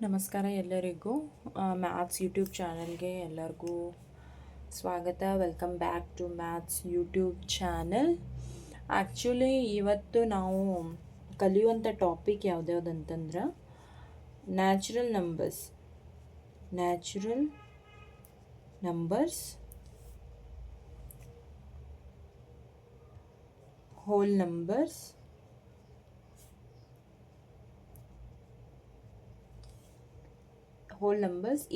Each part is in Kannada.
ನಮಸ್ಕಾರ ಎಲ್ಲರಿಗೂ. ಮ್ಯಾಥ್ಸ್ ಯೂಟ್ಯೂಬ್ ಚಾನಲ್ಗೆ ಎಲ್ಲರಿಗೂ ಸ್ವಾಗತ. Welcome back to maths YouTube channel. Actually ಇವತ್ತು ನಾವು ಕಲಿಯುವಂಥ ಟಾಪಿಕ್ ಯಾವುದ್ಯಾವುದಂತಂದ್ರೆ natural numbers, whole numbers,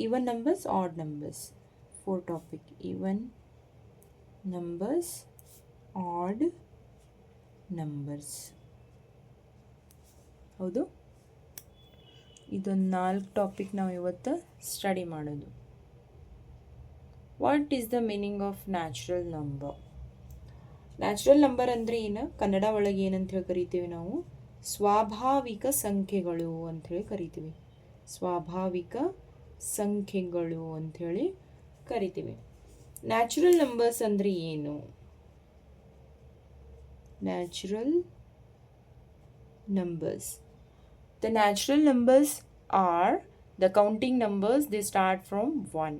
even numbers, odd numbers. 4 topic: even numbers, odd numbers. ಹೌದು, ಇದೊಂದು 4 ಟಾಪಿಕ್ ನಾವು ಇವತ್ತು ಸ್ಟಡಿ ಮಾಡೋದು. What is the meaning of natural number? Natural number ಅಂದರೆ ಏನು? ಕನ್ನಡ ಒಳಗೆ ಏನಂತ ಹೇಳಿ ಕರಿತೀವಿ ನಾವು? ಸ್ವಾಭಾವಿಕ ಸಂಖ್ಯೆಗಳು ಅಂಥೇಳಿ ಕರಿತೀವಿ. ಸ್ವಾಭಾವಿಕ ಸಂಖ್ಯೆಗಳು ಅಂಥೇಳಿ ಕರಿತೀವಿ. ನ್ಯಾಚುರಲ್ ನಂಬರ್ಸ್ ಅಂದರೆ ಏನು? Natural numbers, the natural numbers are the counting numbers. They start from 1,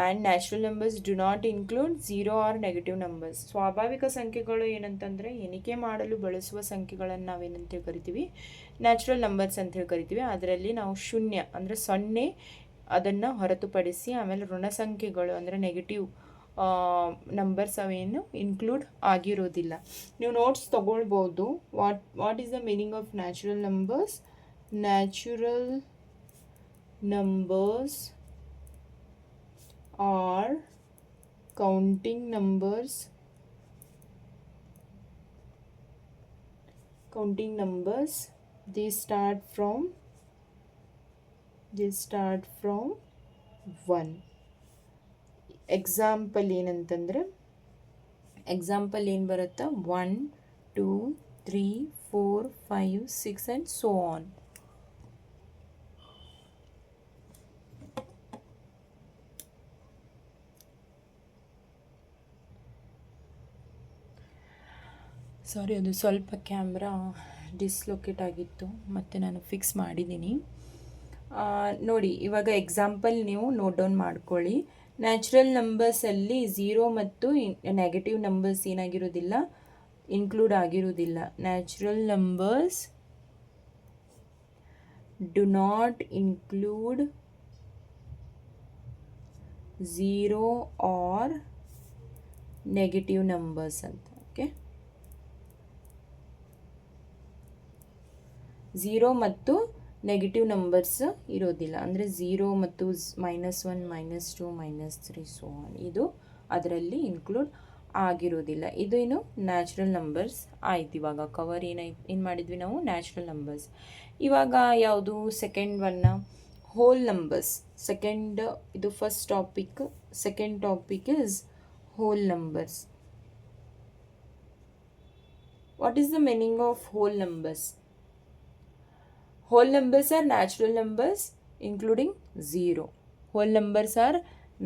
and natural numbers do not include 0 or negative numbers. ಸ್ವಾಭಾವಿಕ ಸಂಖ್ಯೆಗಳು ಏನಂತಂದರೆ ಎಣಿಕೆ ಮಾಡಲು ಬಳಸುವ ಸಂಖ್ಯೆಗಳನ್ನು ನಾವೇನಂತ ಕರಿತೀವಿ? ನ್ಯಾಚುರಲ್ ನಂಬರ್ಸ್ ಅಂತ ಹೇಳಿ ಕರಿತೀವಿ. ಅದರಲ್ಲಿ ನಾವು ಶೂನ್ಯ ಅಂದರೆ 0 ಅದನ್ನು ಹೊರತುಪಡಿಸಿ, ಆಮೇಲೆ ಋಣ ಸಂಖ್ಯೆಗಳು ಅಂದರೆ ನೆಗೆಟಿವ್ ನಂಬರ್ಸ್ ಅವೇನು ಇನ್ಕ್ಲೂಡ್ ಆಗಿರೋದಿಲ್ಲ. ನೀವು ನೋಟ್ಸ್ ತಗೊಳ್ಬೋದು. What is the meaning of natural numbers? Natural numbers are counting numbers they start from 1. Example ಏನಂತಂದ್ರೆ, ಎಕ್ಸಾಂಪಲ್ ಏನು ಬರುತ್ತಾ? 1, 2, 3, 4, 5, 6 and so on. ಸಾರಿ, ಅದು ಸ್ವಲ್ಪ ಕ್ಯಾಮ್ರಾ ಡಿಸ್ಲೊಕೇಟ್ ಆಗಿತ್ತು, ಮತ್ತು ನಾನು ಫಿಕ್ಸ್ ಮಾಡಿದ್ದೀನಿ. ನೋಡಿ, ಇವಾಗ ಎಕ್ಸಾಂಪಲ್ ನೀವು ನೋಟ್ ಡೌನ್ ಮಾಡ್ಕೊಳ್ಳಿ. ನ್ಯಾಚುರಲ್ ನಂಬರ್ಸಲ್ಲಿ 0 ಮತ್ತು ನೆಗೆಟಿವ್ ನಂಬರ್ಸ್ ಏನಾಗಿರೋದಿಲ್ಲ, ಇನ್ಕ್ಲೂಡ್ ಆಗಿರೋದಿಲ್ಲ. Natural numbers do not include 0 or negative numbers ಅಂತ. ಓಕೆ, 0 ಮತ್ತು ನೆಗೆಟಿವ್ ನಂಬರ್ಸ್ ಇರೋದಿಲ್ಲ. ಅಂದರೆ 0 ಮತ್ತು -1, -2, -3 ಸೋ ಆನ್, ಇದು ಅದರಲ್ಲಿ ಇನ್ಕ್ಲೂಡ್ ಆಗಿರೋದಿಲ್ಲ. ಇದು ಏನು? ನ್ಯಾಚುರಲ್ ನಂಬರ್ಸ್ ಆಯ್ತು. ಇವಾಗ ಕವರ್ ಏನು ಮಾಡಿದ್ವಿ ನಾವು? Natural numbers. ಇವಾಗ ಯಾವುದು? ಸೆಕೆಂಡ್ ಒನ್ನ, ಹೋಲ್ ನಂಬರ್ಸ್. ಇದು first topic. Second topic is whole numbers. What is the meaning of whole numbers? Whole numbers are natural numbers including 0. Whole numbers are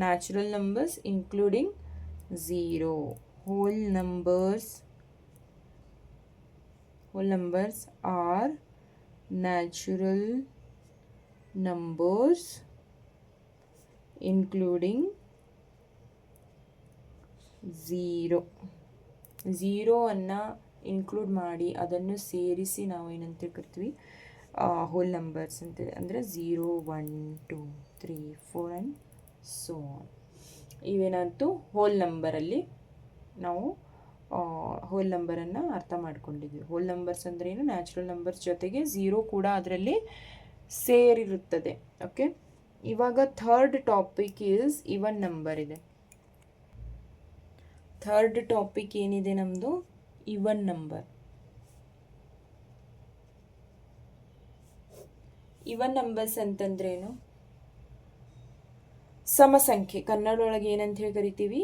natural numbers including 0. Whole numbers are natural numbers including 0. 0 ಅನ್ನು ಇನ್ಕ್ಲೂಡ್ ಮಾಡಿ ಅದನ್ನು ಸೇರಿಸಿ ನಾವು ಏನಂತ ಕರಿತೀವಿ? ಹೋಲ್ ನಂಬರ್ಸ್ ಅಂತೇಳಿ. ಅಂದರೆ 0, 1, 2, 3, 4 ಆ್ಯಂಡ್ ಸೋ ಆನ್. ಇವೇನಂತೂ ಹೋಲ್ ನಂಬರಲ್ಲಿ ನಾವು ಹೋಲ್ ನಂಬರನ್ನು ಅರ್ಥ ಮಾಡ್ಕೊಂಡಿದ್ವಿ. ಹೋಲ್ ನಂಬರ್ಸ್ ಅಂದರೆ ಏನು? ನ್ಯಾಚುರಲ್ ನಂಬರ್ಸ್ ಜೊತೆಗೆ 0 ಕೂಡ ಅದರಲ್ಲಿ ಸೇರಿರುತ್ತದೆ. ಓಕೆ, ಇವಾಗ third topic is even number ಇದೆ. ಥರ್ಡ್ ಟಾಪಿಕ್ ಏನಿದೆ ನಮ್ಮದು? Even number. ಇವನ್ ನಂಬರ್ಸ್ ಅಂತಂದ್ರೇನು? ಸಮಸಂಖ್ಯೆ. ಕನ್ನಡದೊಳಗೆ ಏನಂತ ಹೇಳಿ ಕರಿತೀವಿ?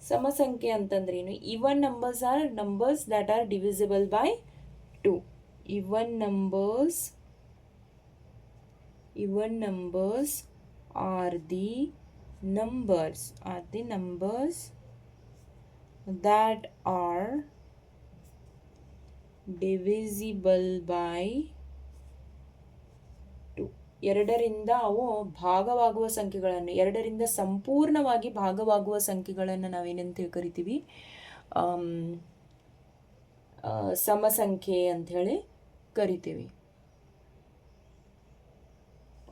ಸಮಸಂಖ್ಯೆ ಅಂತಂದ್ರೇನು? Even numbers are numbers that are divisible by 2. Even numbers are the numbers that are divisible by 2. ಎರಡರಿಂದ ಅವು ಭಾಗವಾಗುವ ಸಂಖ್ಯೆಗಳನ್ನು, ಎರಡರಿಂದ ಸಂಪೂರ್ಣವಾಗಿ ಭಾಗವಾಗುವ ಸಂಖ್ಯೆಗಳನ್ನು ನಾವೇನಂತ ಕರಿತೀವಿ? ಸಮಸಂಖ್ಯೆ ಅಂತ ಹೇಳಿ ಕರಿತೀವಿ.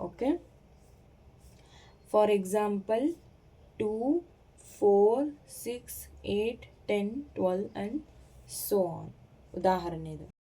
Okay. For example 2, 4, 6, 8, 10, 12 and so on. ಉದಾಹರಣೆ ಇದು.